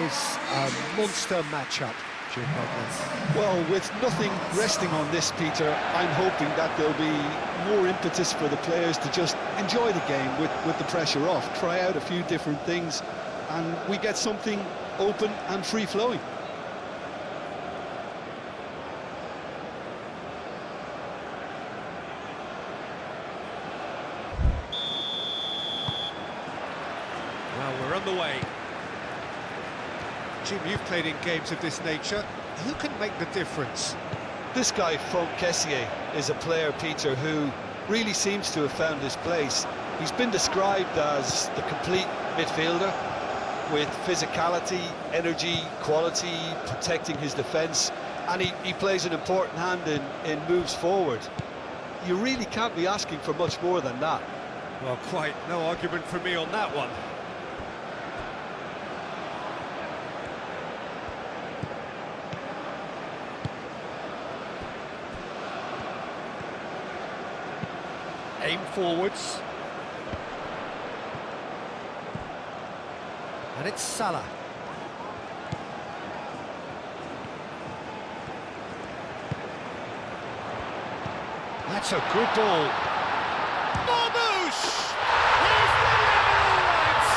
is a monster matchup. Well, with nothing resting on this, Peter, I'm hoping that there'll be more impetus for the players to just enjoy the game with the pressure off, try out a few different things, and we get something open and free-flowing. Well, we're on the way. Jim, you've played in games of this nature. Who can make the difference? This guy, Franck Kessié, is a player, Peter, who really seems to have found his place. He's been described as the complete midfielder, with physicality, energy, quality, protecting his defence, and he plays an important hand in moves forward. You really can't be asking for much more than that. Well, quite no argument from me on that one. Aim forwards. And it's Salah. That's a good ball. Marmoush! He's got it all right!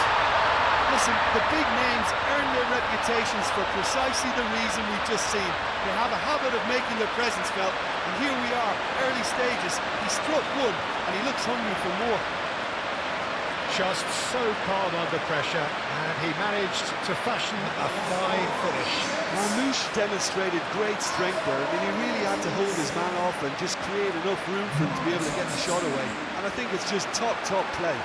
Listen, the big names earn their reputations for precisely the reason we've just seen. They have a habit of making their presence felt, and here we are, early stages. He struck one, and he looks hungry for more. Just so calm under pressure, and he managed to fashion a fine finish. Marmoush demonstrated great strength there. I mean, he really had to hold his man off and just create enough room for him to be able to get the shot away. And I think it's just top play.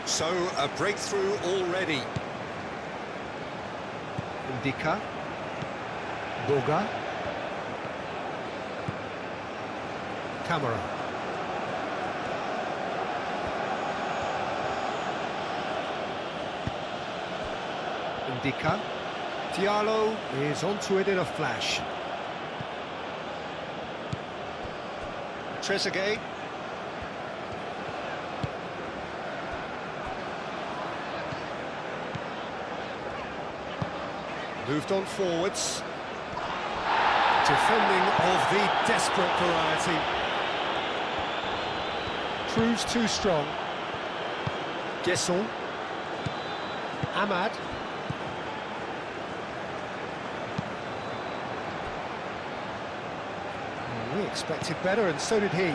So, a breakthrough already. Ndika. Boga. Camera. Ndika. Diallo is onto it in a flash. Trezeguet. Moved on forwards. Defending of the desperate variety. Proves too strong. Guesson. Ahmad. We expected better, and so did he.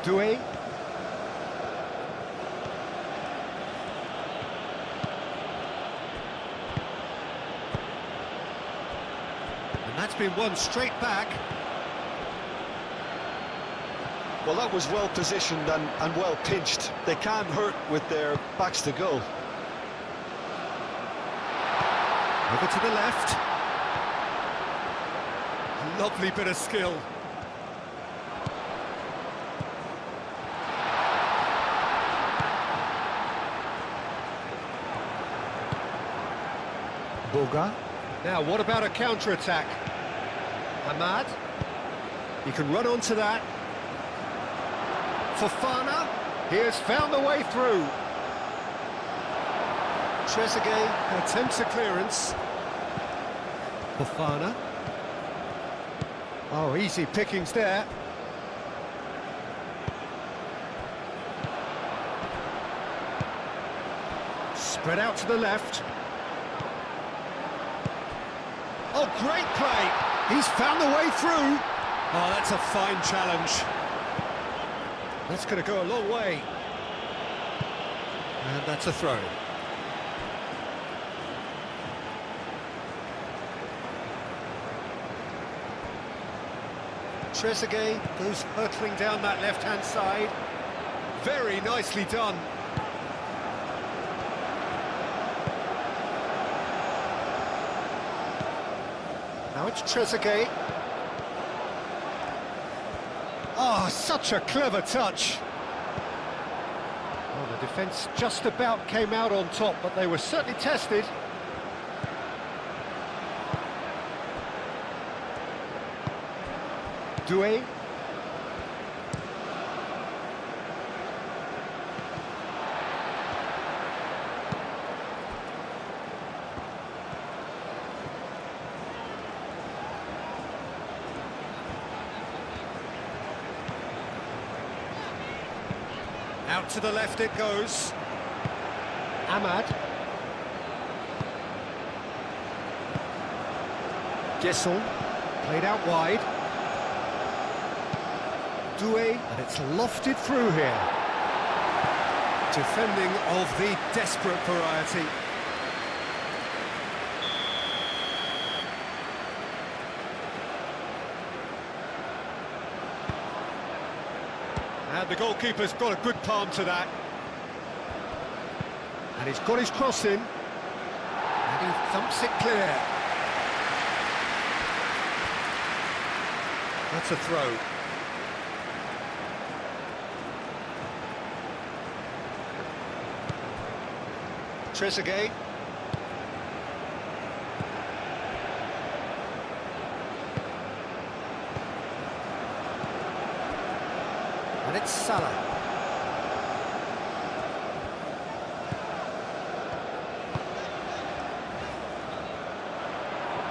Doué. And that's been won straight back. Well, that was well positioned and well pinched. They can't hurt with their backs to goal. Over to the left. Lovely bit of skill. Boga. Now, what about a counter-attack? Ahmad. He can run onto that. Fofana. He has found the way through. Trezeguet attempts a clearance. Fofana. Oh, easy pickings there. Spread out to the left. Oh, great play! He's found the way through. Oh, that's a fine challenge. That's going to go a long way. And that's a throw. Trezeguet goes hurtling down that left-hand side. Very nicely done. Now it's Trezeguet. Oh, such a clever touch. Oh, Defence just about came out on top, but they were certainly tested. Doué. Out to the left it goes. Ahmad. Gesson, played out wide. Doué, and it's lofted through here. Defending of the desperate variety. And the goalkeeper's got a good palm to that. And he's got his cross in. And he thumps it clear. That's a throw. Trezeguet. And it's Salah.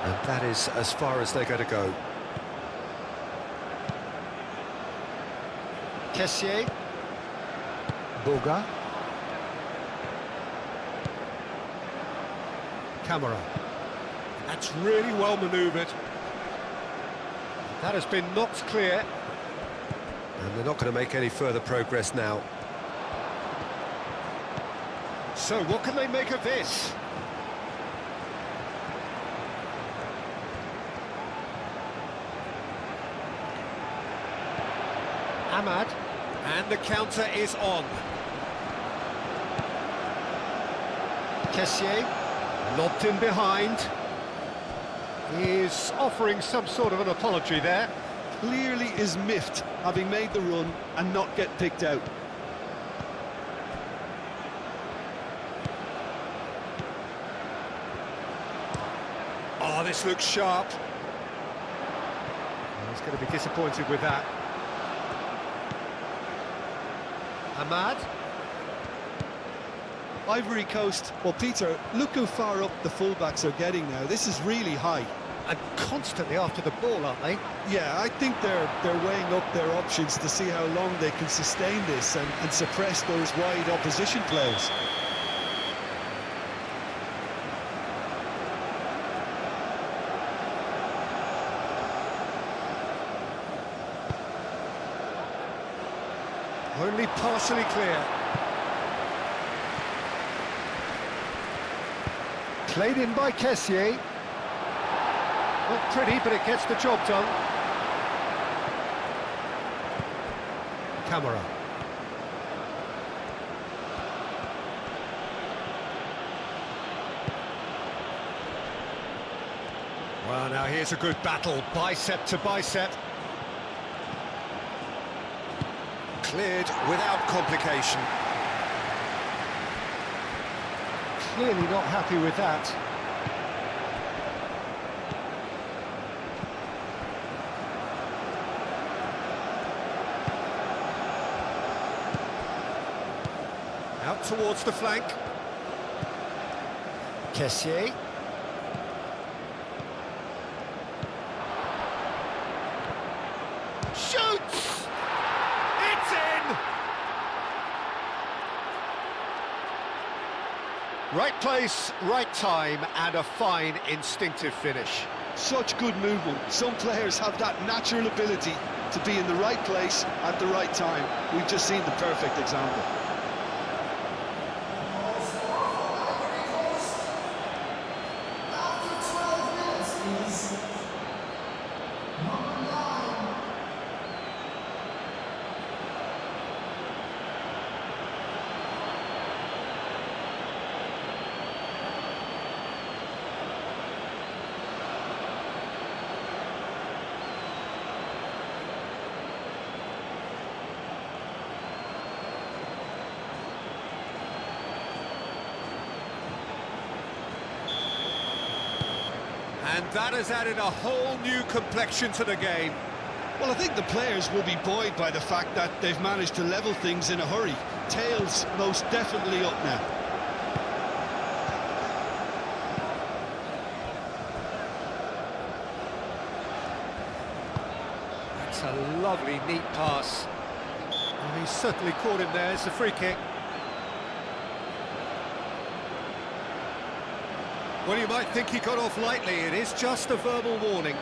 And that is as far as they're going to go. Kessié. Boga. Camera. That's really well manoeuvred. That has been knocked clear. And they're not going to make any further progress now. So what can they make of this? Ahmad. And the counter is on. Kessié. Lobbed in behind. He's offering some sort of an apology there. Clearly is miffed, having made the run and not get picked out. Oh, this looks sharp. He's going to be disappointed with that. Ahmad. Ivory Coast, well, Peter, look how far up the fullbacks are getting now. This is really high. And constantly after the ball, aren't they? Yeah, I think they're weighing up their options to see how long they can sustain this and suppress those wide opposition players. Only partially clear. Played in by Kessié. Not pretty, but it gets the job done. Camera. Well, now here's a good battle, bicep to bicep. Cleared without complication. Clearly not happy with that. Out towards the flank. Kessié. Shoots! It's in! Right place, right time, and a fine instinctive finish. Such good movement. Some players have that natural ability to be in the right place at the right time. We've just seen the perfect example. that has added a whole new complexion to the game. Well, I think the players will be buoyed by the fact that they've managed to level things in a hurry. Tails most definitely up now. That's a lovely, neat pass. And he's certainly caught him there. It's a free kick. Well, you might think he got off lightly. It is just a verbal warning.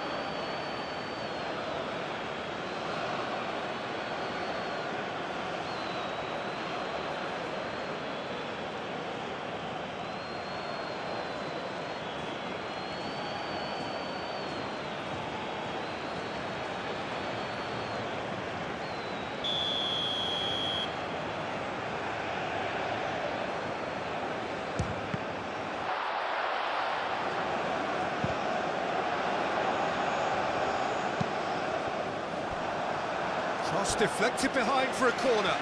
Cross deflected behind for a corner.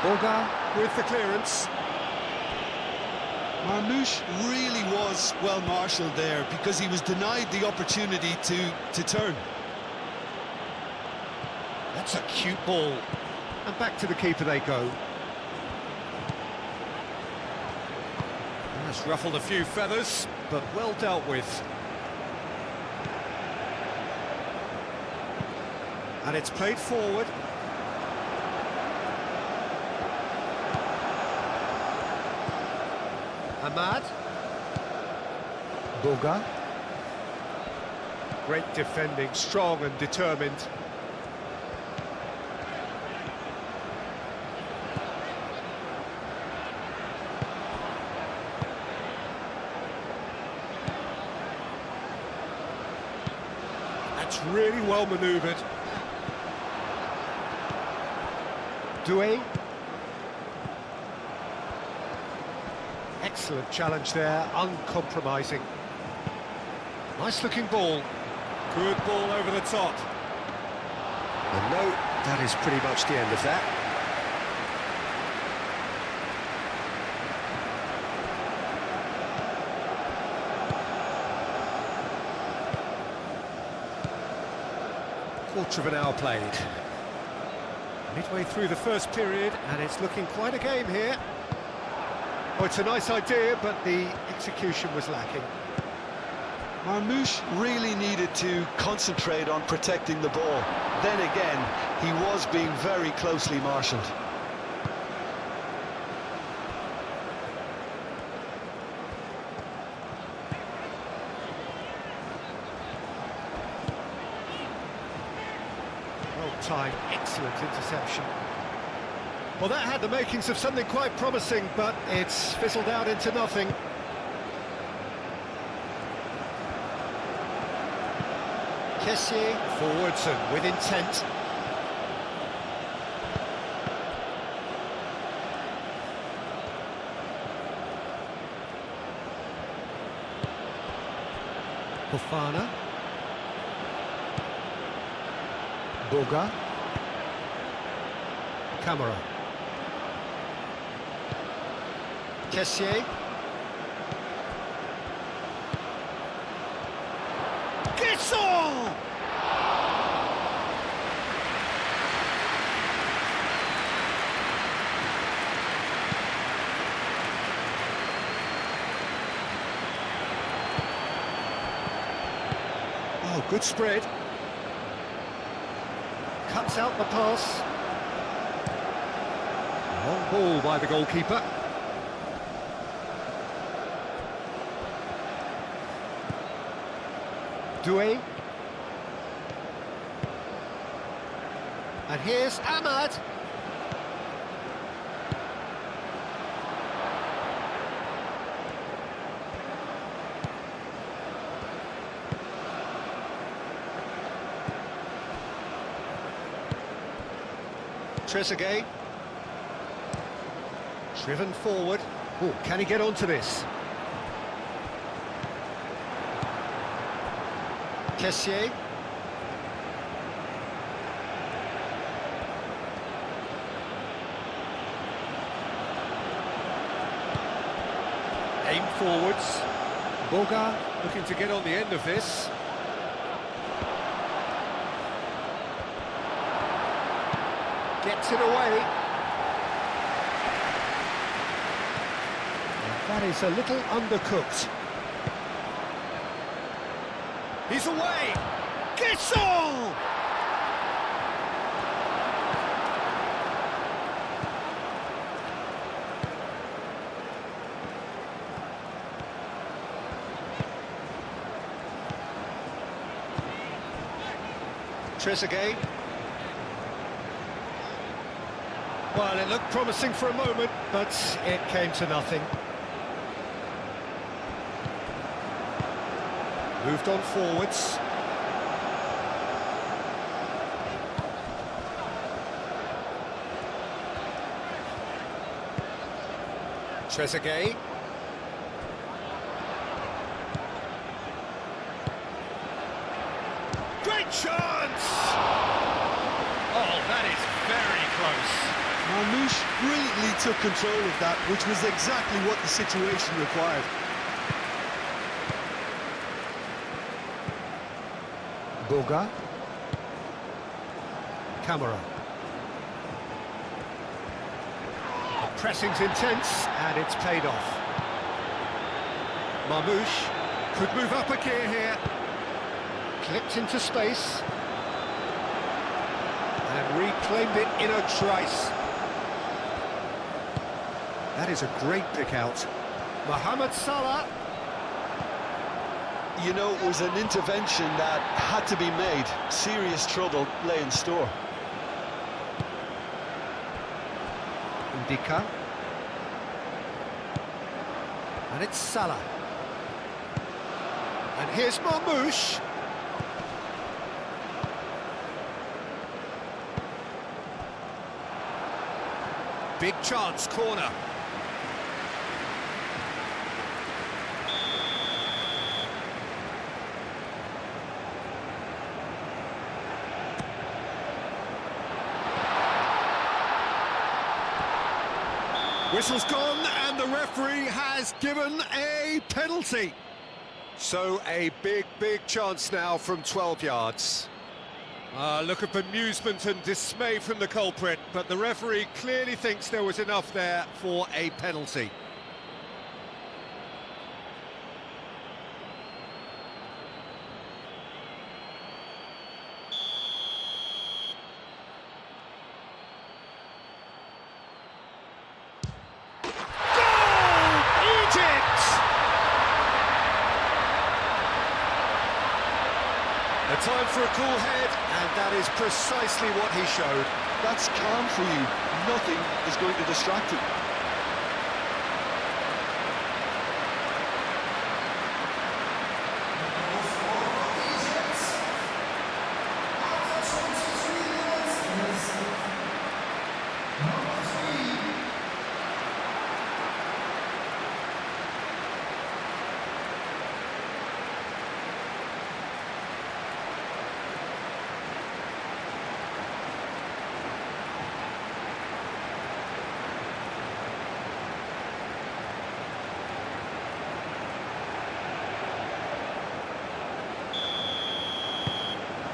Boga with the clearance. Marmoush really was well marshalled there because he was denied the opportunity to turn. That's a cute ball. And back to the keeper they go. That's ruffled a few feathers, but well dealt with. And it's played forward. Ahmad. Boga. Great defending, strong and determined. That's really well manoeuvred. Doué. Excellent challenge there, uncompromising. Nice looking ball. Good ball over the top. And no, that is pretty much the end of that. Quarter of an hour played. Midway through the first period, and it's looking quite a game here. Oh, it's a nice idea, but the execution was lacking. Marmoush really needed to concentrate on protecting the ball. Then again, he was being very closely marshalled. Well-timed, excellent interception. Well, that had the makings of something quite promising, but it's fizzled out into nothing. Kessié forwards and with intent. Fofana. Boga. Camara. Kessié. Guesson! Oh, good spread. Cuts out the pass. Long ball by the goalkeeper. Doué. And here's Ahmad. Trezeguet. Driven forward. Oh, can he get onto this? Kessié. Aim forwards. Boga looking to get on the end of this. Gets it away. And that is a little undercooked. He's away! Gissel! Trezeguet. Well, it looked promising for a moment, but it came to nothing. Moved on forwards. Trezeguet. Great chance! Oh, that is very close. Marmoush brilliantly took control of that, which was exactly what the situation required. Boga. Camera. The pressing's intense, and it's paid off. Marmoush could move up a gear here. Clipped into space. And reclaimed it in a trice. That is a great pick out. Mohamed Salah. You know, it was an intervention that had to be made. Serious trouble lay in store. Ndika. And it's Salah. And here's Marmoush. Big chance, corner. Whistle's gone, and the referee has given a penalty. So a big chance now from 12 yards. Look of amusement and dismay from the culprit, but the referee clearly thinks there was enough there for a penalty. Time for a cool head, and that is precisely what he showed. That's calm for you. Nothing is going to distract him.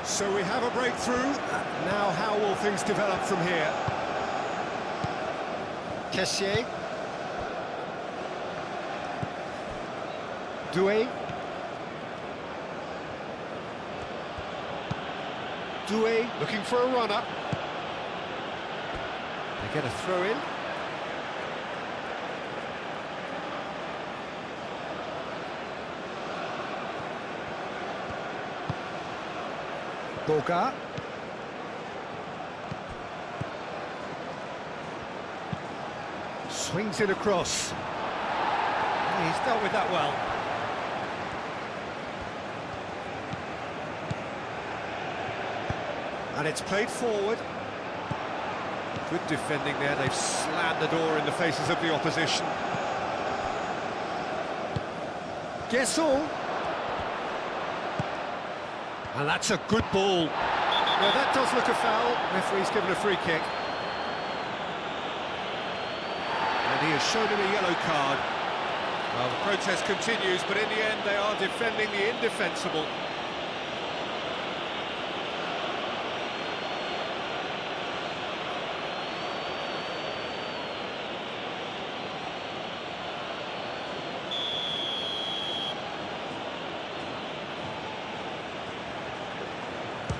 So we have a breakthrough. Now how will things develop from here? Kessié. Doué. Doué looking for a runner. They get a throw in. Boga. Swings it across. He's dealt with that well. And it's played forward. Good defending there. They've slammed the door in the faces of the opposition. Gissel. And that's a good ball. Now that does look a foul. Referee's given a free kick. And he has shown him a yellow card. Well, the protest continues, but in the end they are defending the indefensible.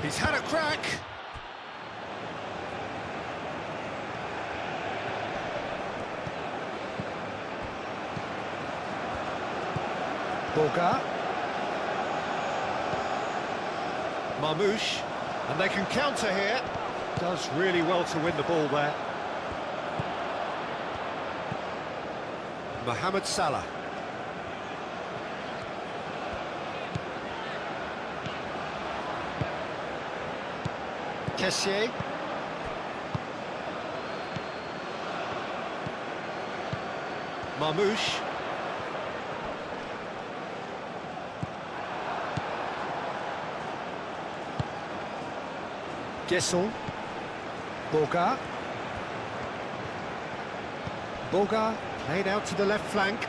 He's had a crack. Boga. Marmouche, and they can counter here. Does really well to win the ball there. Mohamed Salah. Kessié. Marmouche. Gesson. Boga. Boga played out to the left flank.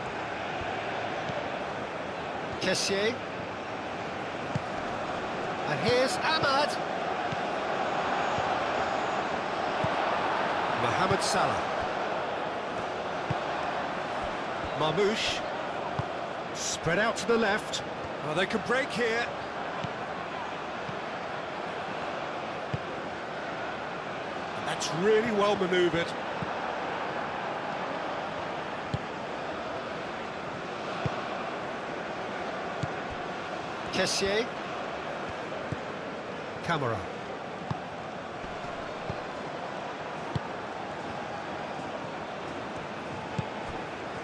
Kessié. And here's Ahmad. Mohamed Salah. Marmouche. Spread out to the left. Oh, they can break here. That's really well manoeuvred. Kessié. Camara.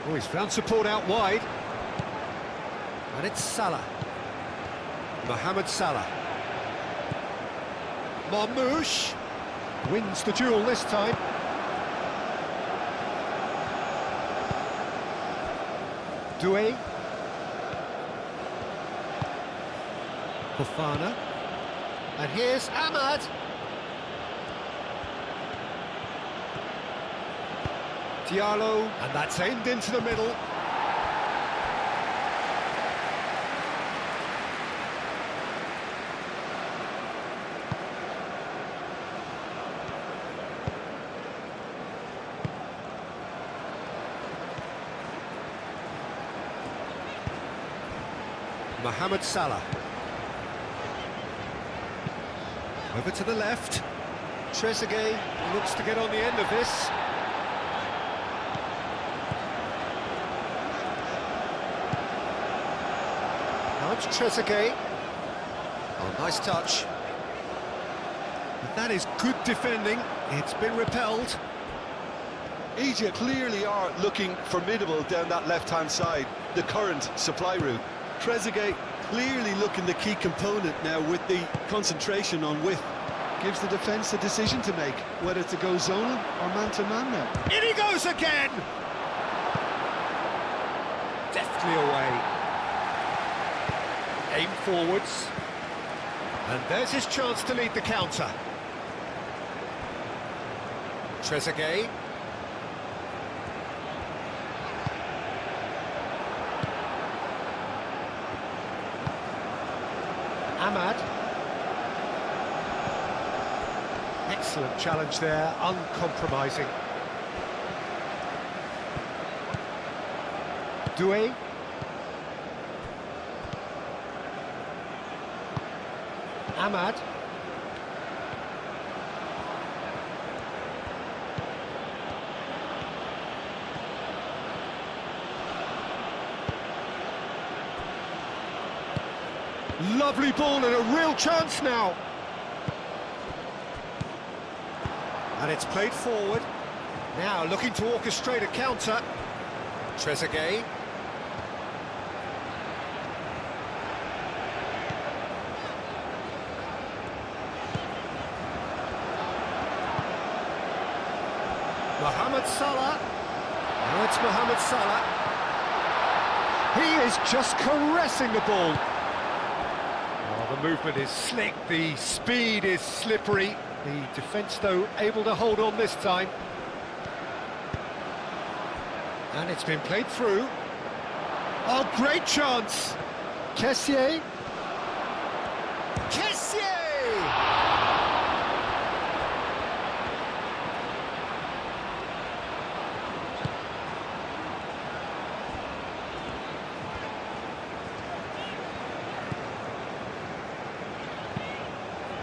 Oh, he's found support out wide. And it's Salah. Mohamed Salah. Marmouche. Wins the duel this time. Doué. Fofana. And here's Ahmad. Diallo, and that's aimed into the middle. Mohamed Salah. Over to the left. Trezeguet looks to get on the end of this. Now it's Trezeguet. Oh, nice touch. But that is good defending. It's been repelled. Egypt clearly are looking formidable down that left-hand side, the current supply route. Trezeguet clearly looking the key component now with the concentration on width. Gives the defence a decision to make, whether to go zonal or man-to-man now. In he goes again! Deftly away. Aim forwards. And there's his chance to lead the counter. Trezeguet. Ahmad. Excellent challenge there, uncompromising. Doué. Ahmad. Lovely ball and a real chance now. And it's played forward. Now looking to orchestrate a counter. Trezeguet. Mohamed Salah. Now it's Mohamed Salah. He is just caressing the ball. Oh, the movement is slick, the speed is slippery. The defence, though, able to hold on this time. And it's been played through. Oh, great chance! Kessié. Kessié!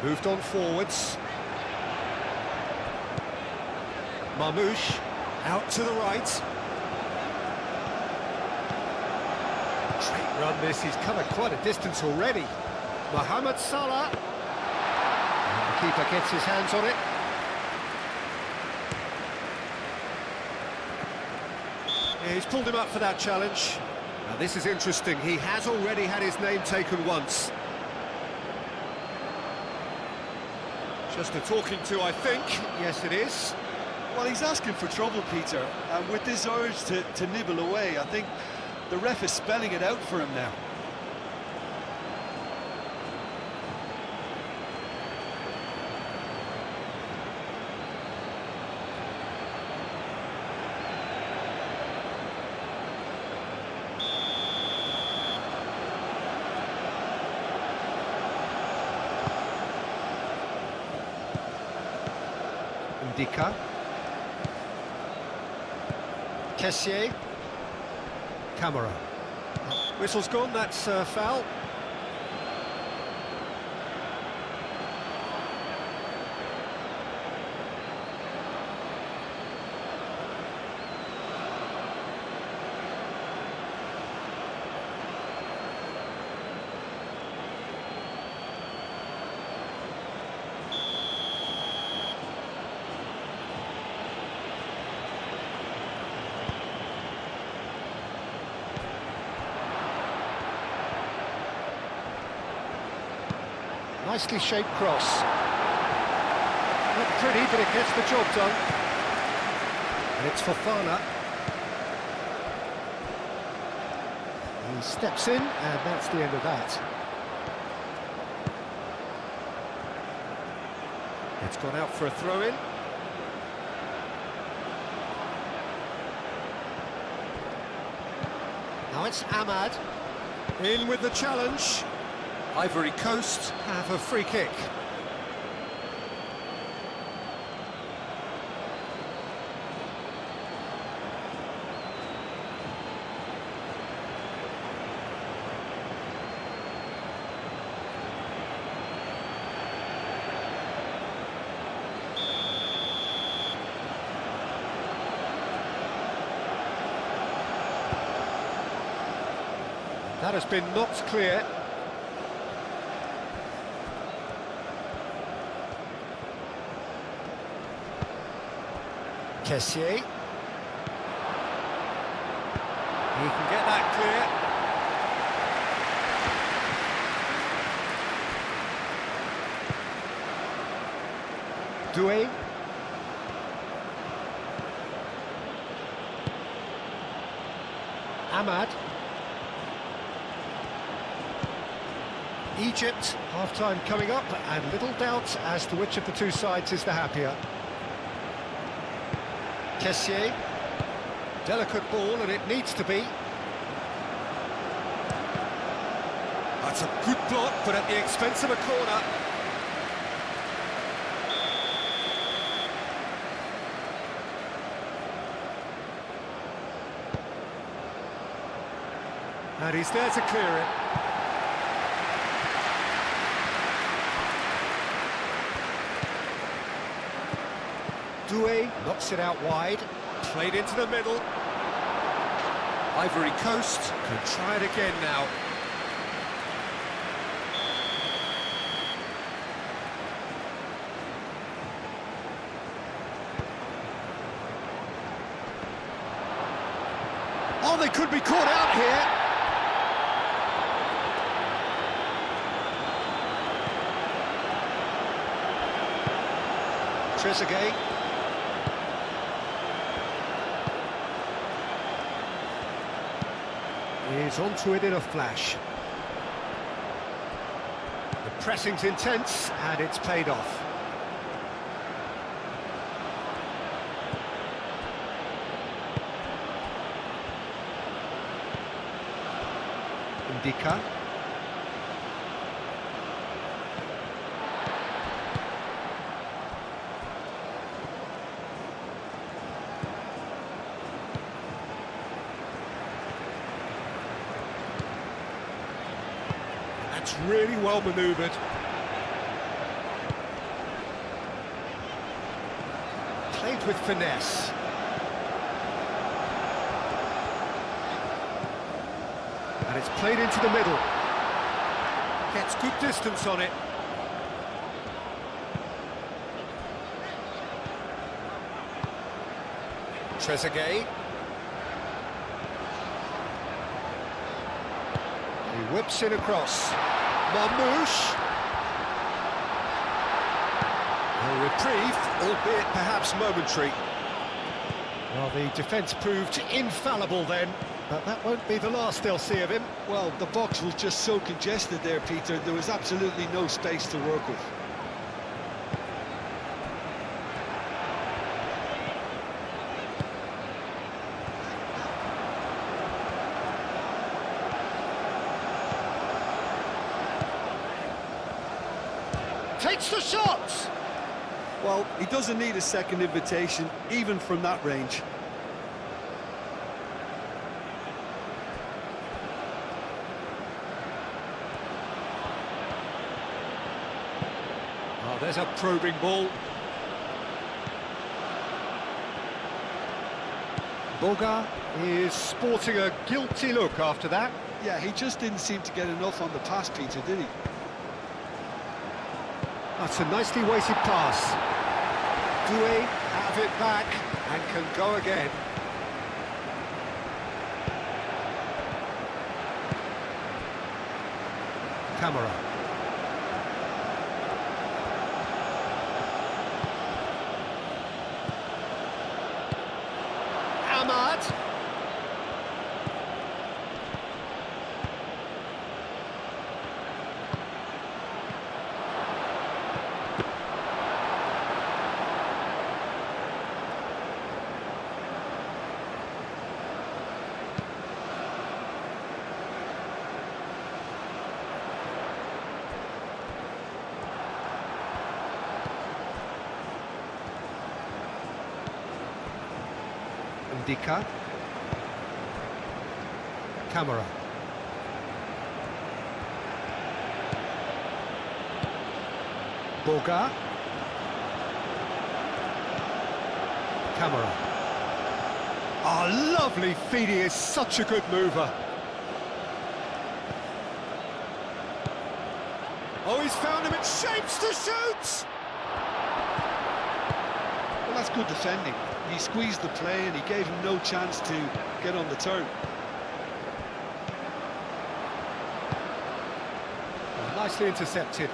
Moved on forwards. Marmoush out to the right. Great run this, he's covered quite a distance already. Mohamed Salah. And the keeper gets his hands on it. Yeah, he's pulled him up for that challenge. Now this is interesting, he has already had his name taken once. Just a talking to, I think. Yes, it is. Well, he's asking for trouble, Peter, and with this urge to nibble away, I think the ref is spelling it out for him now. Dika. Kessié. Camera. Whistle's gone, that's foul. Nicely shaped cross. Not pretty, but it gets the job done. And it's Fofana. He steps in, and that's the end of that. It's gone out for a throw-in. Now it's Ahmad. In with the challenge. Ivory Coast have a free kick. That has been knocked clear. Kessié. He can get that clear. Doué. Ahmad. Egypt, half-time coming up, and little doubt as to which of the two sides is the happier. Kessié, delicate ball, and it needs to be. That's a good block, but at the expense of a corner. And he's there to clear it. Doué knocks it out wide, played into the middle. Ivory Coast can try it again now. Oh, they could be caught out here. Trezeguet. He's onto it in a flash. The pressing's intense, and it's paid off. Indica. That's really well manoeuvred. Played with finesse. And it's played into the middle. Gets good distance on it. Trezeguet. He whips in across. Marmouche. A reprieve, albeit perhaps momentary. Well, the defence proved infallible then, but that won't be the last they'll see of him. Well, the box was just so congested there, Peter. There was absolutely no space to work with. Takes the shot! Well, he doesn't need a second invitation, even from that range. Oh, there's a probing ball. Boga is sporting a guilty look after that. Yeah, he just didn't seem to get enough on the pass, Peter, did he? That's a nicely weighted pass. Doué out of it back and can go again. Camera. Ahmad. Indica. Camera. Boga. Camera. Oh, lovely feed, he is such a good mover. Oh, he's found him, it shapes to shoot! Well, that's good defending. He squeezed the play and he gave him no chance to get on the turn. Nicely intercepted.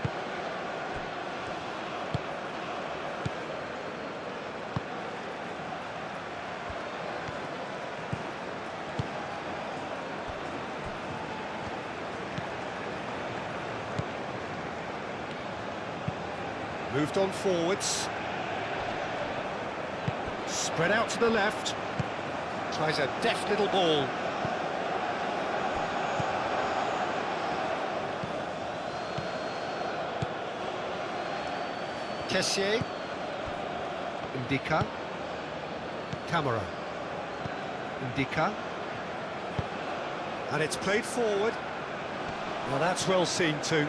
Moved on forwards. Spread out to the left. Tries a deft little ball. Kessié. Indica. Camera. Indica. And it's played forward. Well, that's well seen too.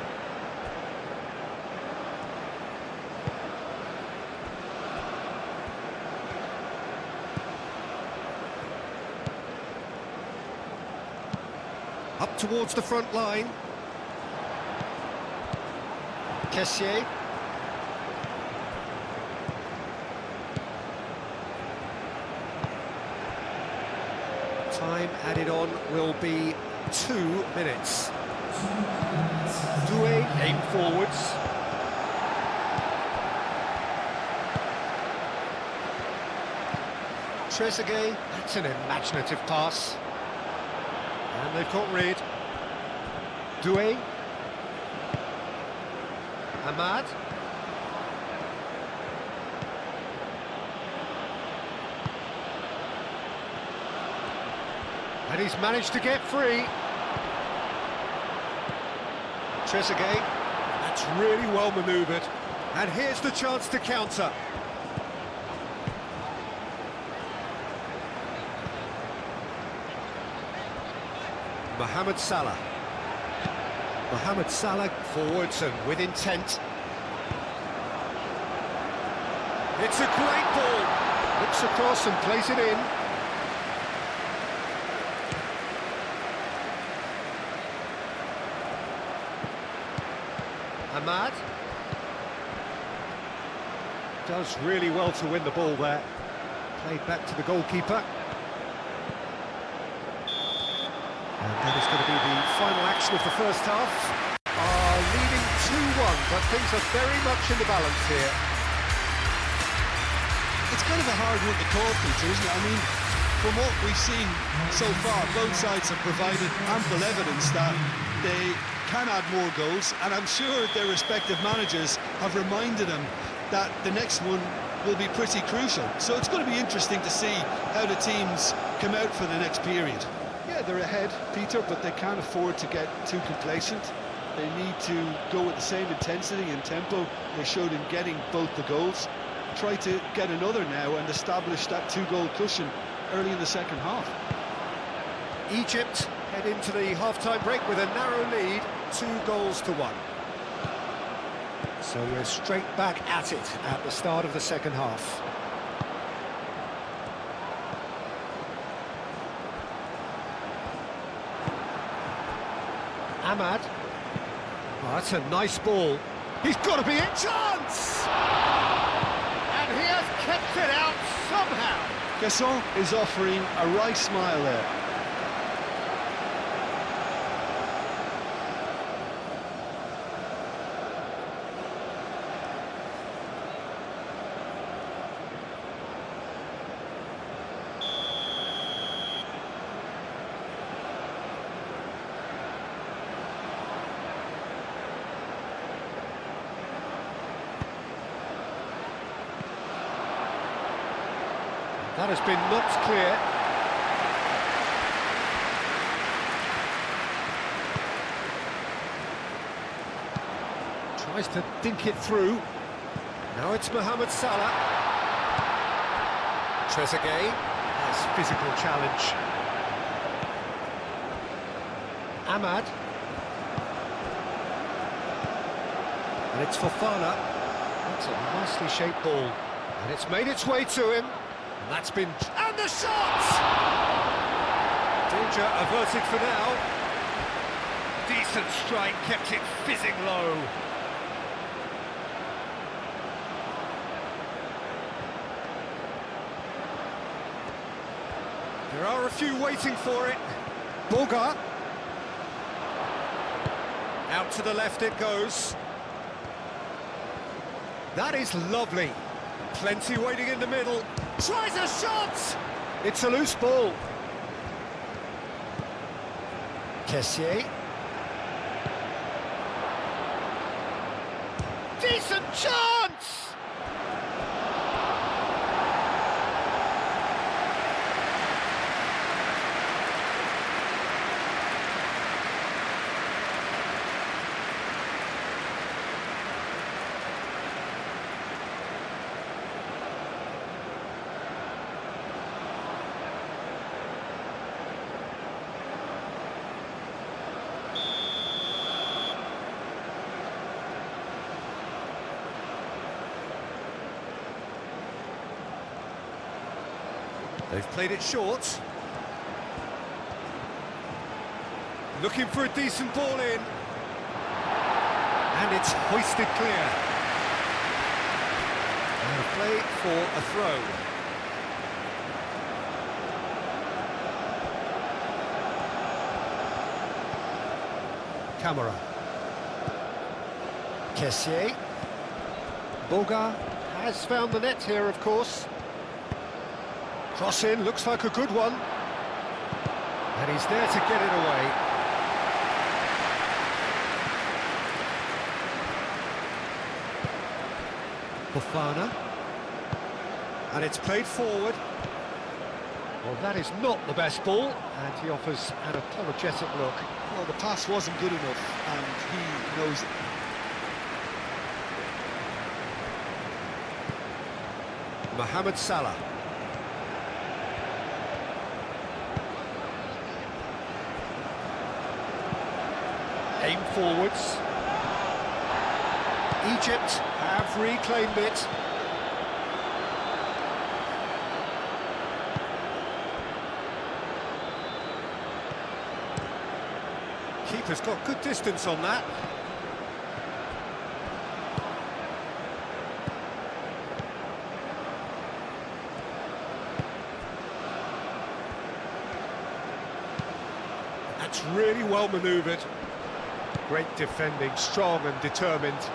Up towards the front line. Kessié. Time added on will be 2 minutes. Doué aim forwards. Trezeguet, that's an imaginative pass. And they've got rid. Doué. Ahmad. And he's managed to get free. Trezeguet, that's really well manoeuvred. And here's the chance to counter. Mohamed Salah. Mohamed Salah forwards and with intent. It's a great ball. Looks across and plays it in. Ahmad. Does really well to win the ball there. Played back to the goalkeeper. And that is going to be the final action of the first half. Leading 2-1, but things are very much in the balance here. It's kind of a hard one to call, Peter, isn't it? I mean, from what we've seen so far, both sides have provided ample evidence that they can add more goals, and I'm sure their respective managers have reminded them that the next one will be pretty crucial. So it's going to be interesting to see how the teams come out for the next period. Yeah, they're ahead, Peter, but they can't afford to get too complacent. They need to go with the same intensity and tempo they showed in getting both the goals. Try to get another now and establish that two-goal cushion early in the second half. Egypt head into the half-time break with a narrow lead, 2-1. So we're straight back at it at the start of the second half. Ahmad. Oh, that's a nice ball. He's got to be in. Chance! And he has kept it out somehow. Casson is offering a wry smile there. That has been knocked clear. Tries to dink it through. Now it's Mohamed Salah. Trezeguet. Nice physical challenge. Ahmad. And it's Fofana. That's a nicely shaped ball. And it's made its way to him. And that's been... And the shot! Danger averted for now. Decent strike, kept it fizzing low. There are a few waiting for it. Boga. Out to the left it goes. That is lovely. Plenty waiting in the middle. Tries a shot! It's a loose ball. Kessié. Decent chance! They've played it short. Looking for a decent ball in. And it's hoisted clear. And a play for a throw. Camara. Kessié. Boga has found the net here, of course. Cross in, looks like a good one. And he's there to get it away. Fofana. And it's played forward. Well, that is not the best ball, and he offers an apologetic look. Well, the pass wasn't good enough, and he knows it. Mohamed Salah. Aim forwards. Egypt have reclaimed it. Keeper's got good distance on that. That's really well manoeuvred. Great defending, strong and determined.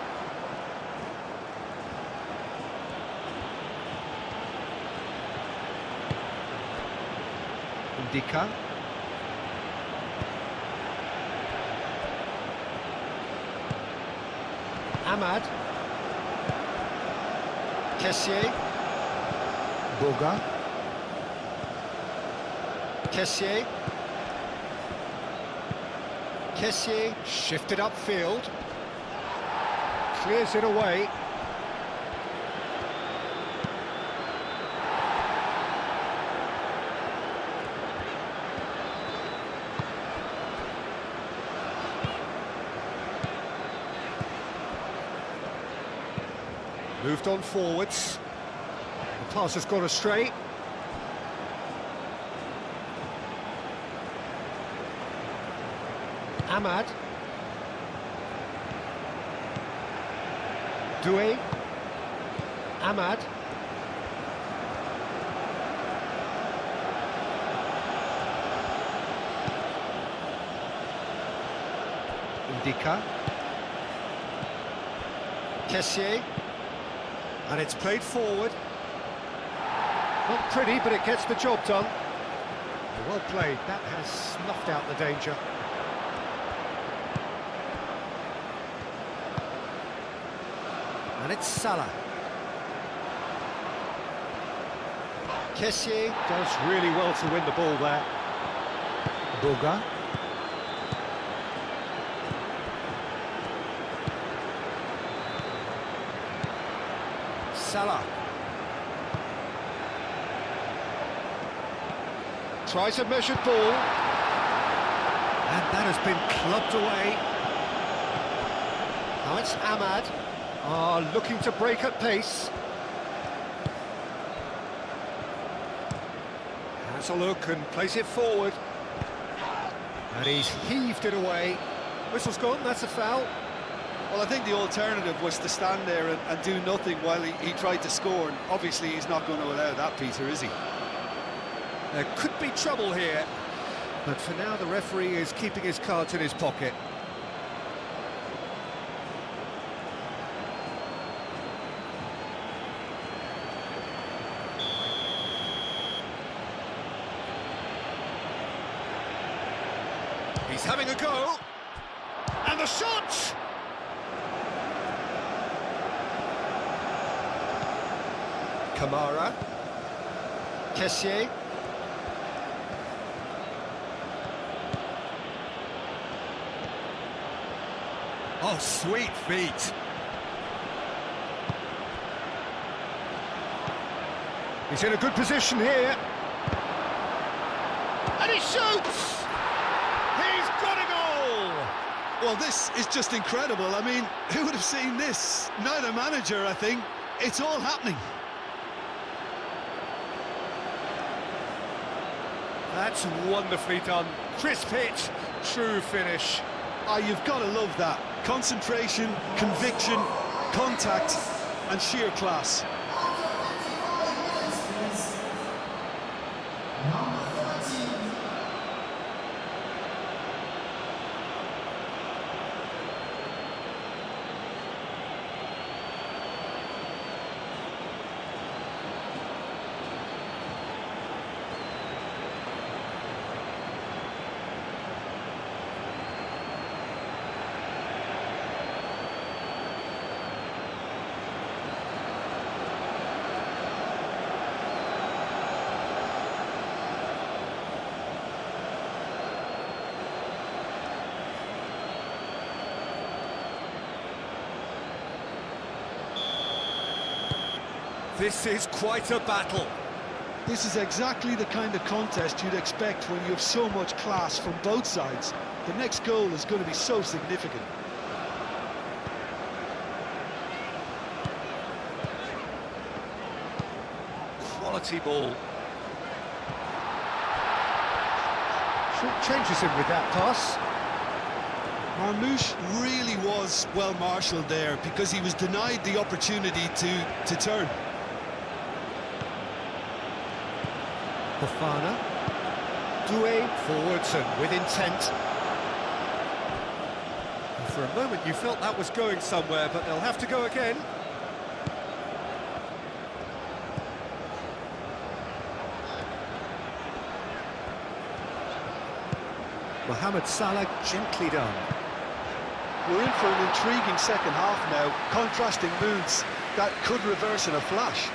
Ndika. Ahmad. Kessié. Boga. Kessié. Kessié shifted upfield. Clears it away. Moved on forwards. The pass has got astray. Ahmad. Doué. Ahmad. Ndika. Kessié. And it's played forward. Not pretty, but it gets the job done. Well played. That has snuffed out the danger. And it's Salah. Kessié does really well to win the ball there. Boga. Salah. Tries a measured ball. And that has been clubbed away. Now it's Ahmad. Looking to break at pace. Has a look and plays it forward. And he's heaved it away. Whistle's gone, that's a foul. Well, I think the alternative was to stand there and do nothing while he tried to score, and obviously he's not going to allow that, Peter, is he? There could be trouble here, but for now the referee is keeping his cards in his pocket. He's having a go, and the shot! Kamara. Kessié. Oh, sweet feet. He's in a good position here. And he shoots! He's got a goal! Well, this is just incredible. I mean, who would have seen this? Neither manager, I think. It's all happening. That's wonderfully done. Crisp hit, true finish. You've got to love that. Concentration, conviction, contact, and sheer class. This is quite a battle. This is exactly the kind of contest you'd expect when you have so much class from both sides. The next goal is going to be so significant. Quality ball. Changes him with that pass. Marmoush really was well marshalled there because he was denied the opportunity to turn. Fofana. Doué forwards and with intent. And for a moment you felt that was going somewhere, but they'll have to go again. Mohamed Salah gently done. We're in for an intriguing second half now, contrasting moods that could reverse in a flash.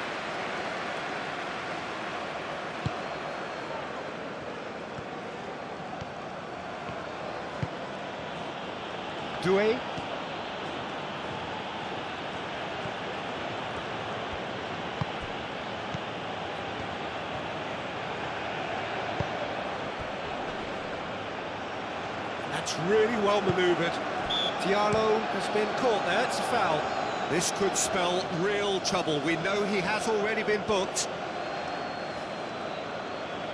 Doué. That's really well manoeuvred. Diallo has been caught there, it's a foul. This could spell real trouble. We know he has already been booked.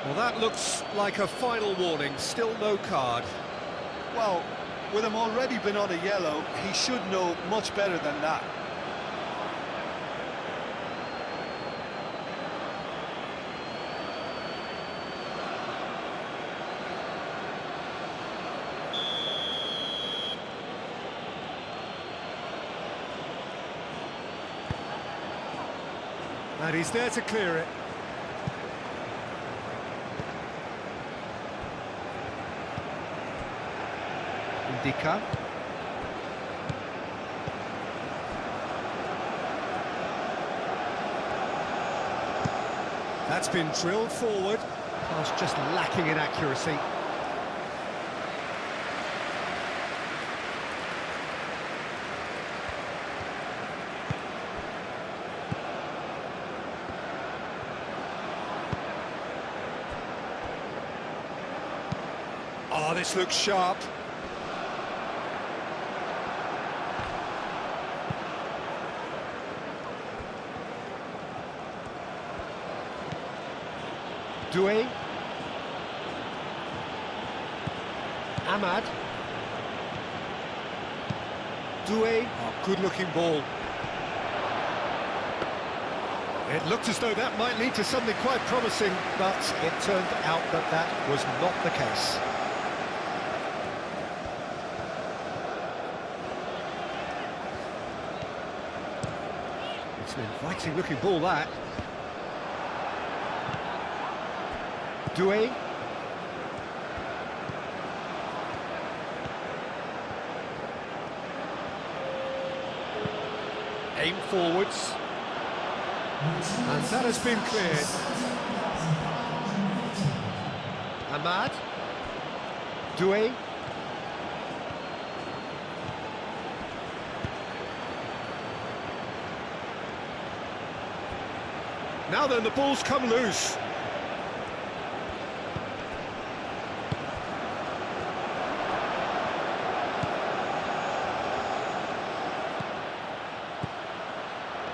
Well, that looks like a final warning, still no card. Well, with him already been on a yellow, he should know much better than that. And he's there to clear it. Indica. That's been drilled forward. Pass just lacking in accuracy. Oh, this looks sharp. Doué. Ahmad. Doué. Oh, good-looking ball. It looked as though that might lead to something quite promising, but it turned out that that was not the case. It's an inviting-looking ball, that. Doué. Aim forwards. And that has been cleared. Ahmad. Doué. Now then, the ball's come loose.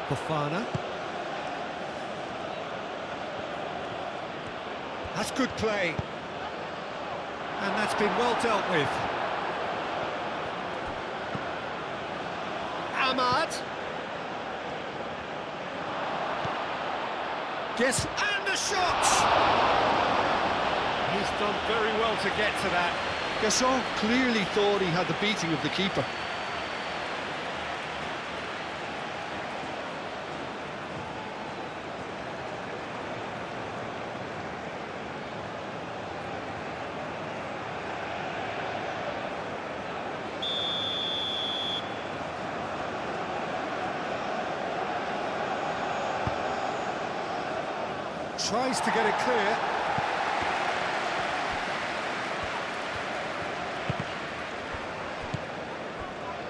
Fofana. That's good play. And that's been well dealt with. Ahmad. Yes, and the shot! He's done very well to get to that. Gasson clearly thought he had the beating of the keeper. Tries to get it clear.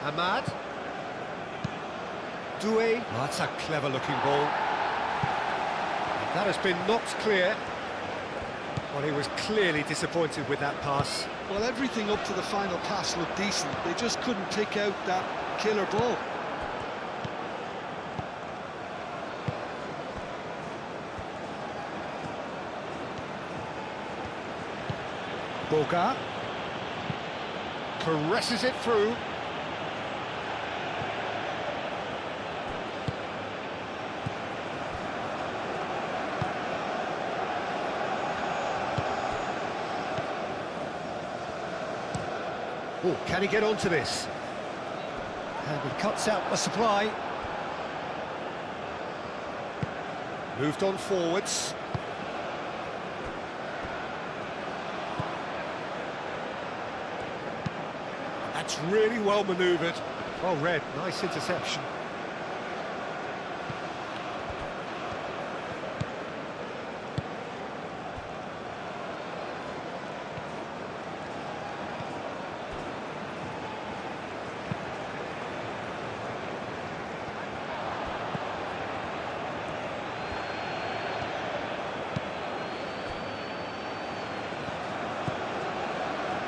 Ahmad. Doué. Oh, that's a clever looking ball. That has been knocked clear. Well, he was clearly disappointed with that pass. Well, everything up to the final pass looked decent. They just couldn't pick out that killer ball. Boga caresses it through. Oh, can he get onto this? And he cuts out the supply. Moved on forwards. That's really well manoeuvred. Well read, nice interception.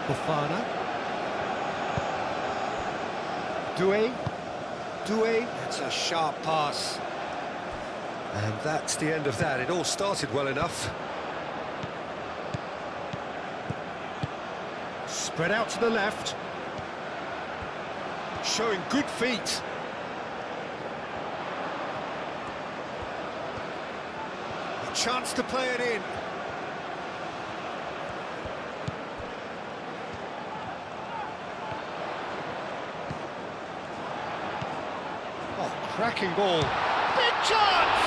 Fofana. Doué. That's a sharp pass. And that's the end of that. It all started well enough. Spread out to the left. Showing good feet. A chance to play it in. Cracking ball. Big chance!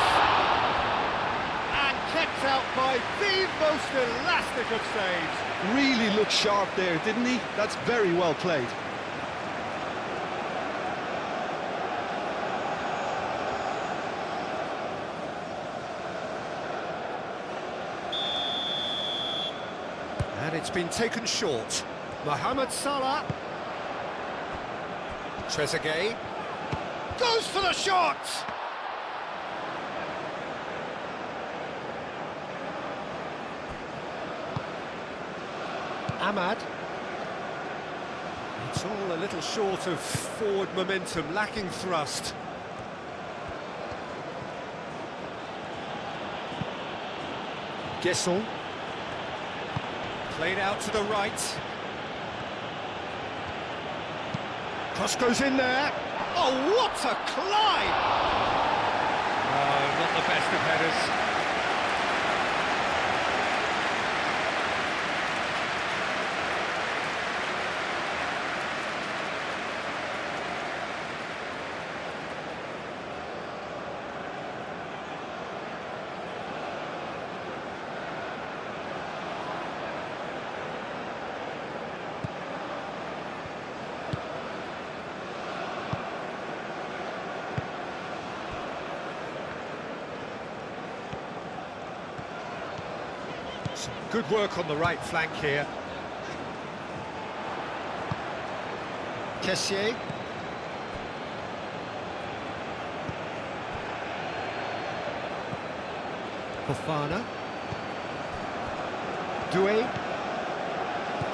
And kept out by the most elastic of saves. Really looked sharp there, didn't he? That's very well played. And it's been taken short. Mohamed Salah. Trezeguet. Goes for the shot! Ahmad. It's all a little short of forward momentum, lacking thrust. Gesson. Played out to the right. Cross goes in there. Oh, what a climb! Oh, not the best of headers. Some good work on the right flank here. Kessié. Fofana. Doué.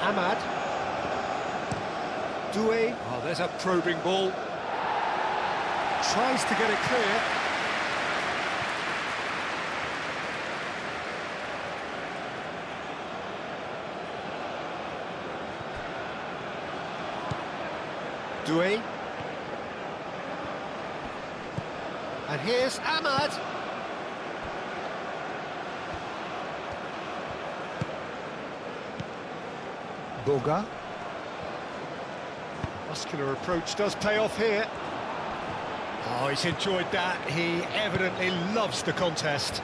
Ahmad. Doué. Oh, there's a probing ball. Tries to get it clear. Doué. And here's Ahmad. Boga. Muscular approach does pay off here. Oh, he's enjoyed that. He evidently loves the contest.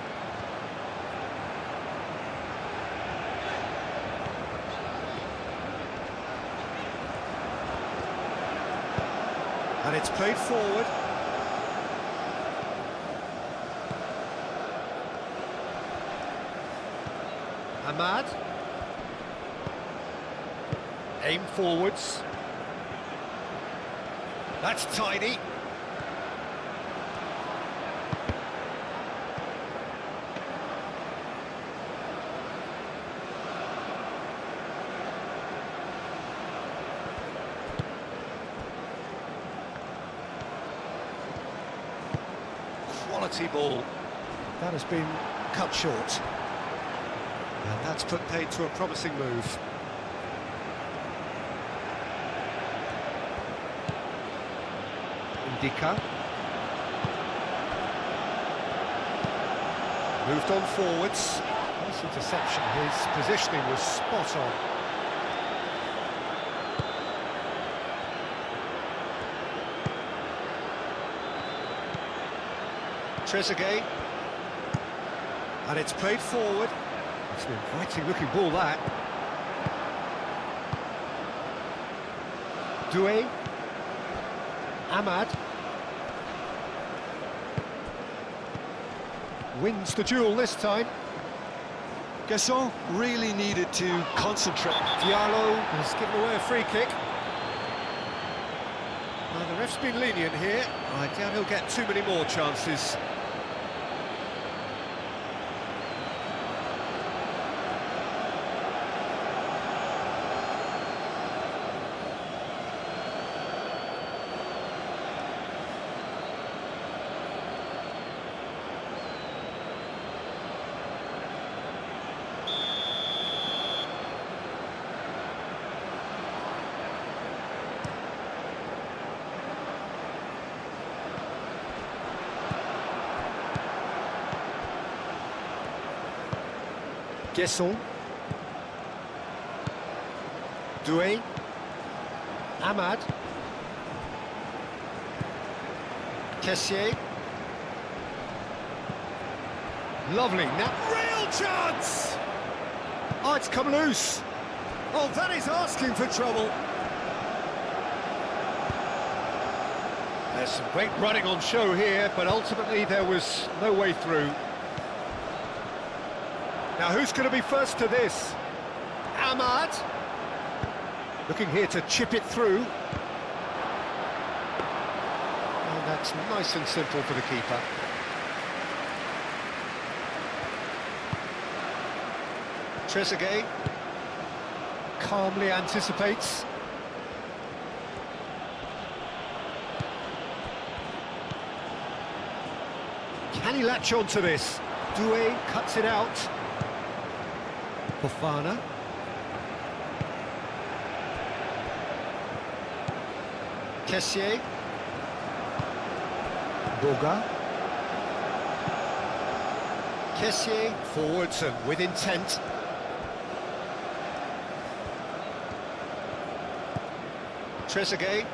And it's played forward. Ahmad. Aim forwards. That's tidy. quality ball. That has been cut short. And that's put paid to a promising move. Indica. Moved on forwards. Nice interception. His positioning was spot on. Trezeguet. And it's played forward. It's an inviting looking ball, that. Doué. Ahmad. Wins the duel this time. Gasson really needed to concentrate. Diallo has given away a free kick. Well, the ref's been lenient here. I doubt he'll get too many more chances. Gasson. Doué. Ahmad. Kessié. Lovely, now real chance! Oh, it's come loose. Oh, that is asking for trouble. There's some great running on show here, but ultimately there was no way through. Now, who's going to be first to this? Ahmad. Looking here to chip it through. And that's nice and simple for the keeper. Trezeguet calmly anticipates. Can he latch on to this? Doué cuts it out. Fofana. Kessié. Boga. Kessié forwards and with intent. Trezeguet.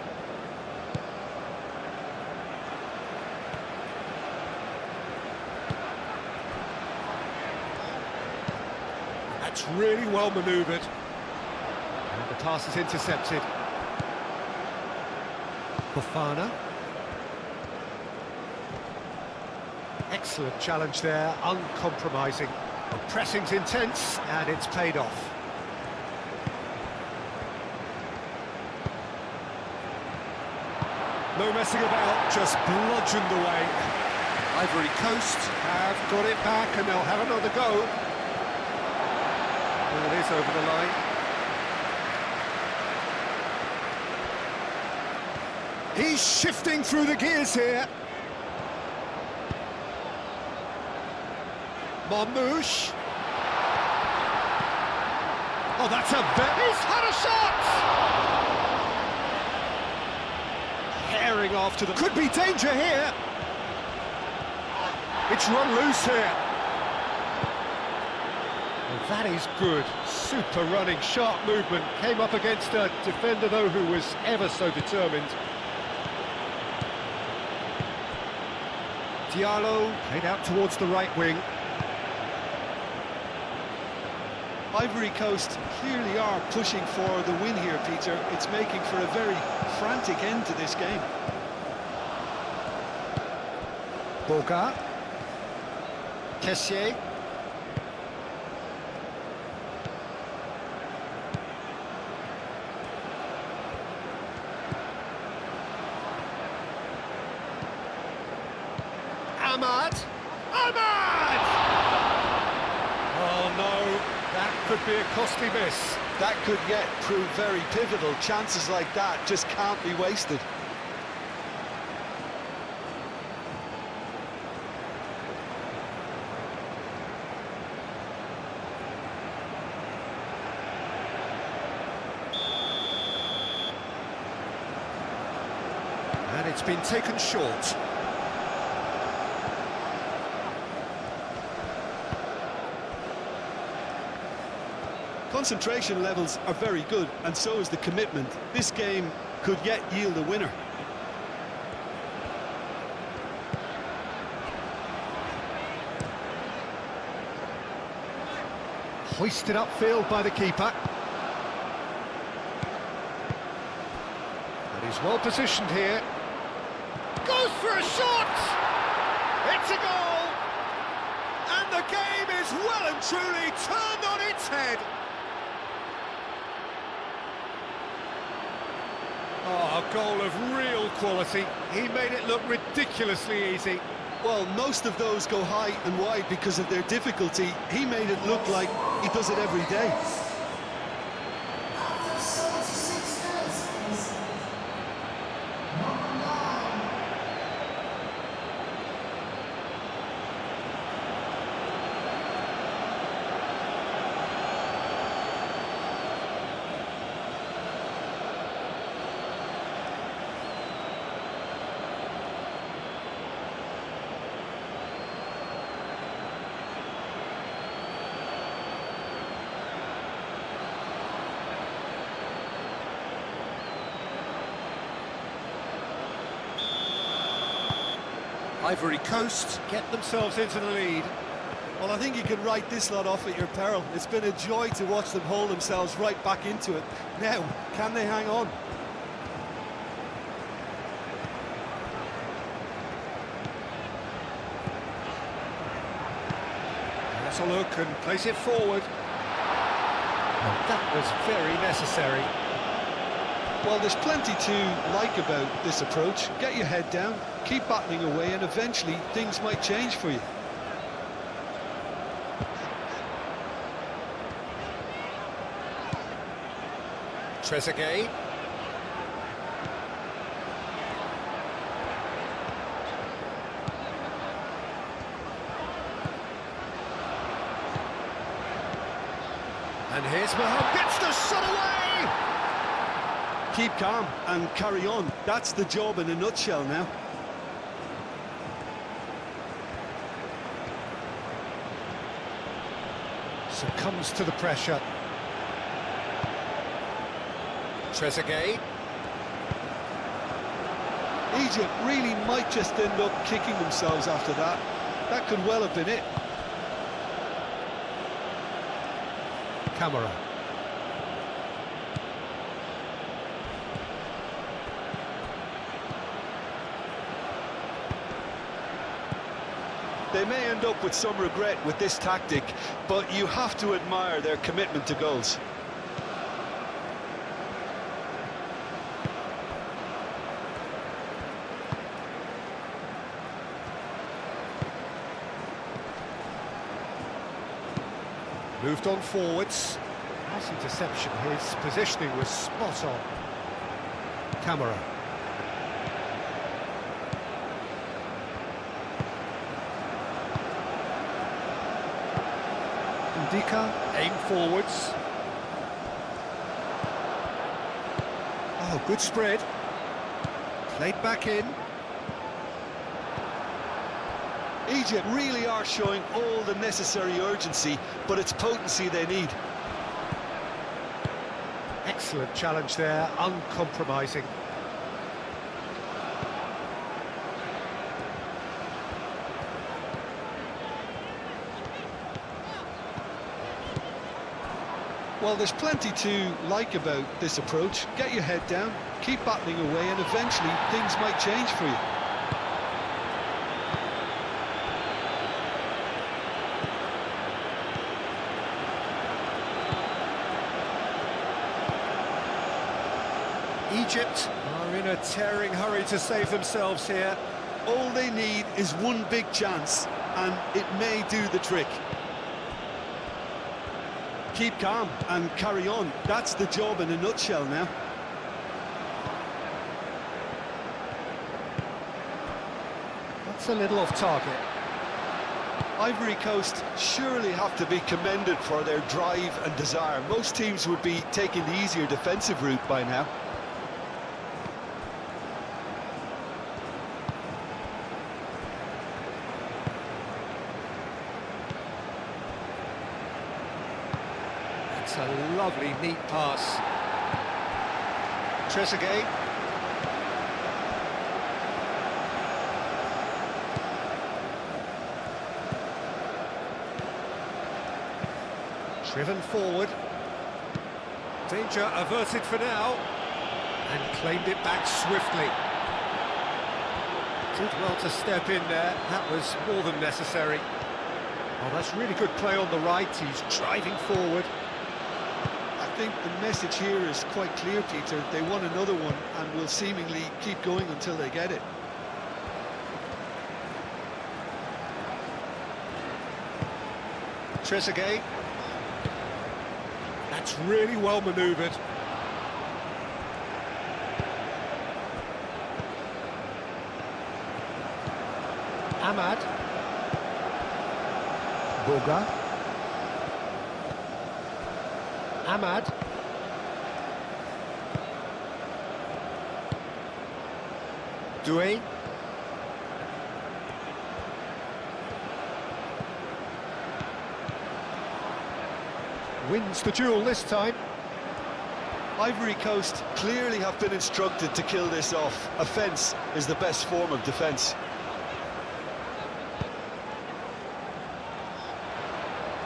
That's really well manoeuvred. And the pass is intercepted. Fofana. Excellent challenge there, uncompromising. The pressing's intense, and it's paid off. No messing about, just bludgeoned away. Ivory Coast have got it back, and they'll have another go. Well, it is over the line. He's shifting through the gears here. Marmouche. Oh, that's a he's had a shot! Herring after them. Could be danger here. It's run loose here. Well, that is good. Super running, sharp movement. Came up against a defender, though, who was ever so determined. Diallo played out towards the right wing. Ivory Coast clearly are pushing for the win here, Peter. It's making for a very frantic end to this game. Boga. Kessié. Ahmad! Ahmad! Oh no, that could be a costly miss. That could yet prove very pivotal. Chances like that just can't be wasted. It's been taken short. Concentration levels are very good, and so is the commitment. This game could yet yield a winner. Hoisted upfield by the keeper. And he's well positioned here. Goes for a shot! It's a goal! And the game is well and truly turned on its head. Oh, a goal of real quality. He made it look ridiculously easy. Well, most of those go high and wide because of their difficulty. He made it look like he does it every day. Ivory Coast get themselves into the lead. Well, I think you can write this lot off at your peril. It's been a joy to watch them hold themselves right back into it. Now, can they hang on? Let's a look and place it forward. Well, that was very necessary. Well, there's plenty to like about this approach. Get your head down, keep battling away, and eventually things might change for you. Trezeguet. And here's Maham, gets the shot away! Keep calm and carry on. That's the job in a nutshell now. Succumbs to the pressure. Trezeguet. Egypt really might just end up kicking themselves after that. That could well have been it. Camera. They may end up with some regret with this tactic, but you have to admire their commitment to goals. Moved on forwards. Nice interception. His positioning was spot on. Camera. Ndika, aim forwards. Oh, good spread. Played back in. Egypt really are showing all the necessary urgency, but it's potency they need. Excellent challenge there, uncompromising. Well, there's plenty to like about this approach. Get your head down, keep battling away, and eventually things might change for you. Egypt are in a tearing hurry to save themselves here. All they need is one big chance, and it may do the trick. Keep calm and carry on. That's the job in a nutshell now. That's a little off target. Ivory Coast surely have to be commended for their drive and desire. Most teams would be taking the easier defensive route by now. That's a lovely, neat pass. Trezeguet. Driven forward. Danger averted for now. And claimed it back swiftly. Did well to step in there. That was more than necessary. Oh, that's really good play on the right. He's driving forward. I think the message here is quite clear, Peter. They want another one and will seemingly keep going until they get it. Trezeguet. That's really well manoeuvred. Ahmad. Boga. Ahmad. Doué. Wins the duel this time. Ivory Coast clearly have been instructed to kill this off. Offence is the best form of defence.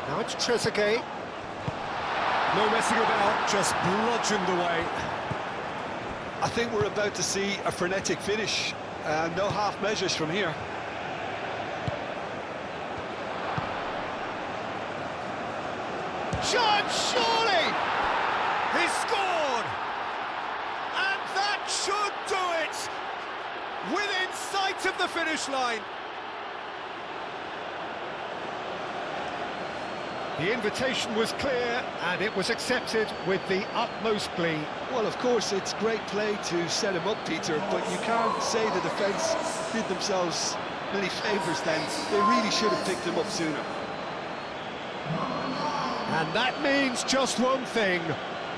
Now it's Trezeguet. No messing about, just bludgeoned away. I think we're about to see a frenetic finish. No half measures from here. Chance, surely! He scored! And that should do it! Within sight of the finish line. The invitation was clear, and it was accepted with the utmost glee. Well, of course, it's great play to set him up, Peter, but you can't say the defence did themselves many favours then. They really should have picked him up sooner. And that means just one thing,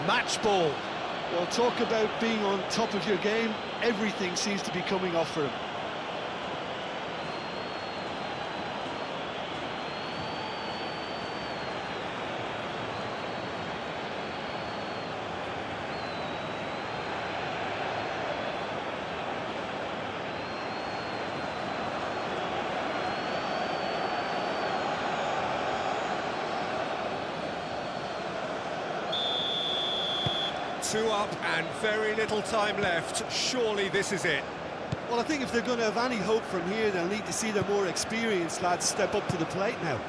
match ball. Well, talk about being on top of your game. Everything seems to be coming off for him. Two up and very little time left. Surely this is it. Well, I think if they're going to have any hope from here, they'll need to see their more experienced lads step up to the plate now.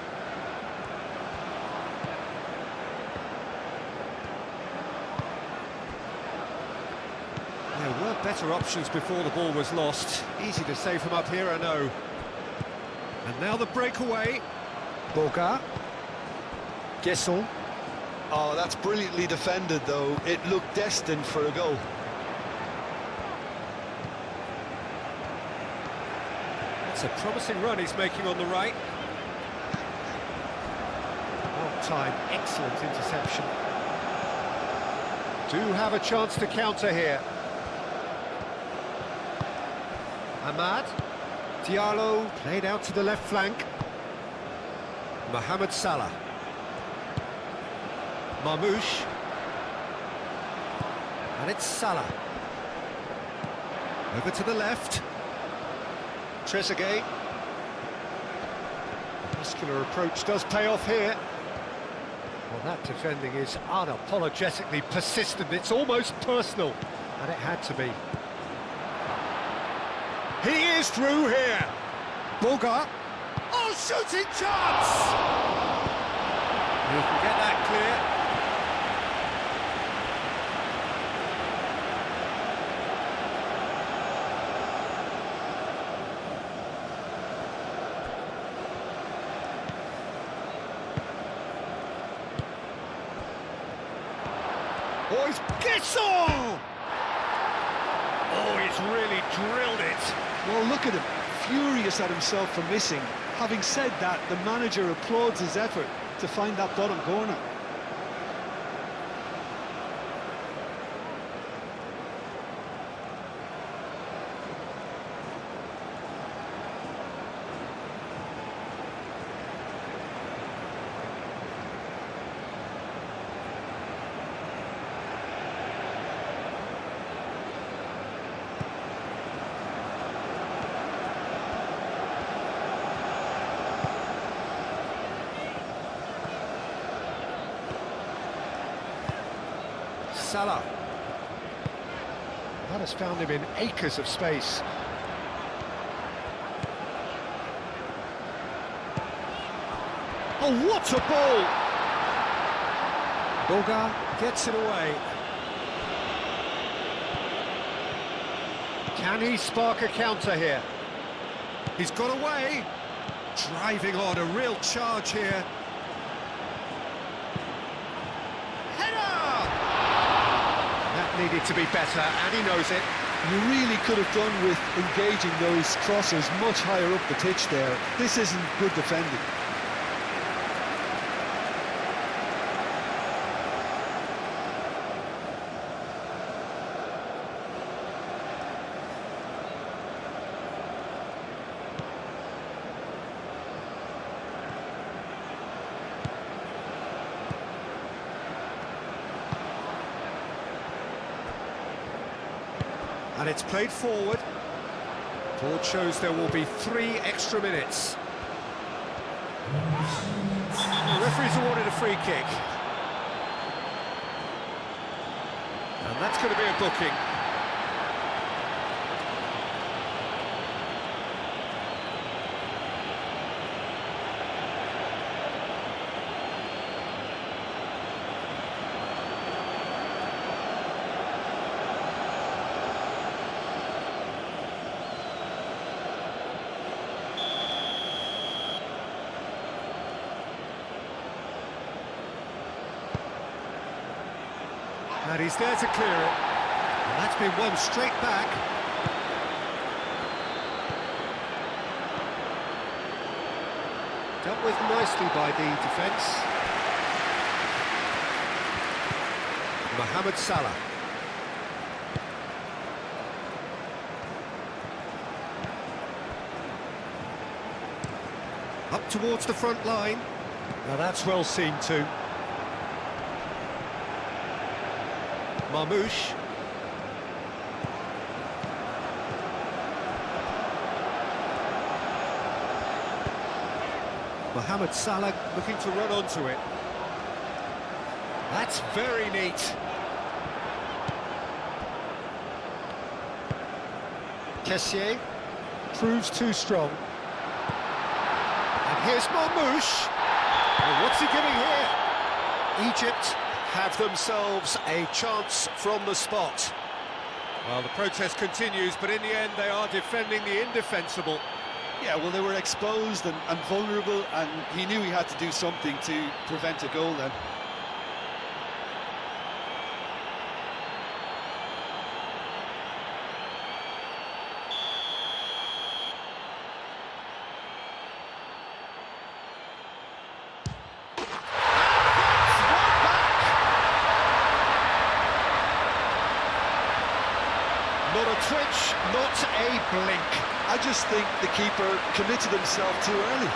There were better options before the ball was lost. Easy to save from up here, I know. And now the breakaway. Boga. Gesson. Oh, that's brilliantly defended, though. It looked destined for a goal. It's a promising run he's making on the right. Well time, excellent interception. Do have a chance to counter here. Ahmad. Diallo played out to the left flank. Mohamed Salah. Marmoush. And it's Salah. Over to the left. Trezeguet. Muscular approach does pay off here. Well, that defending is unapologetically persistent. It's almost personal. And it had to be. He is through here. Boga. Oh, shooting chance! You can get that clear. Oh, he's Gesson! Oh, he's really drilled it. Well, look at him, furious at himself for missing. Having said that, the manager applauds his effort to find that bottom corner. Salah. That has found him in acres of space. Oh, what a ball! Boga gets it away. Can he spark a counter here? He's got away. Driving on, a real charge here. Header! That needed to be better, and he knows it. You really could have done with engaging those crossers much higher up the pitch there. This isn't good defending. And it's played forward. Board shows there will be 3 extra minutes. The referee's awarded a free kick. And that's going to be a booking. And he's there to clear it. And that's been won straight back. Dealt with nicely by the defence. Mohamed Salah. Up towards the front line. Now that's well seen too. Marmoush. Mohamed Salah looking to run onto it. That's very neat. Kessié proves too strong. And here's Marmoush. Well, what's he giving here? Egypt have themselves a chance from the spot. Well, the protest continues, but in the end they are defending the indefensible. Yeah, well, they were exposed and vulnerable, and he knew he had to do something to prevent a goal then. Not a twitch, not a blink. I just think the keeper committed himself too early.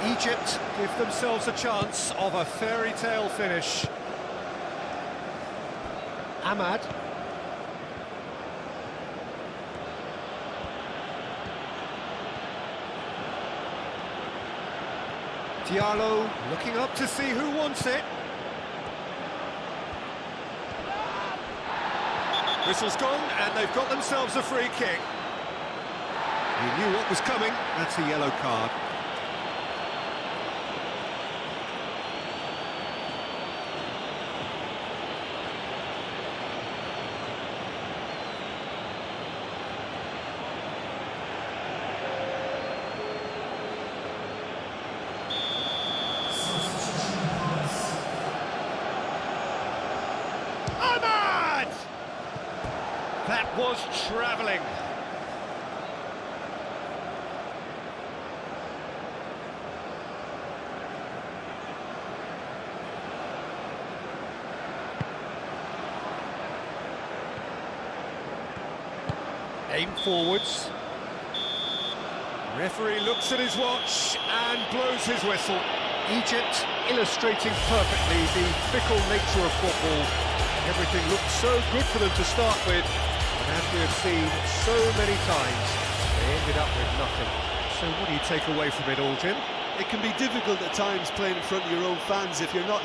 Egypt give themselves a chance of a fairy tale finish. Ahmad. Diallo looking up to see who wants it. Whistle's gone and they've got themselves a free kick. He knew what was coming, that's a yellow card. Ahmad! That was travelling. Aim forwards. Referee looks at his watch and blows his whistle. Egypt illustrating perfectly the fickle nature of football. Everything looked so good for them to start with, and as we have seen so many times, they ended up with nothing. So what do you take away from it all, Jim? It can be difficult at times playing in front of your own fans if you're not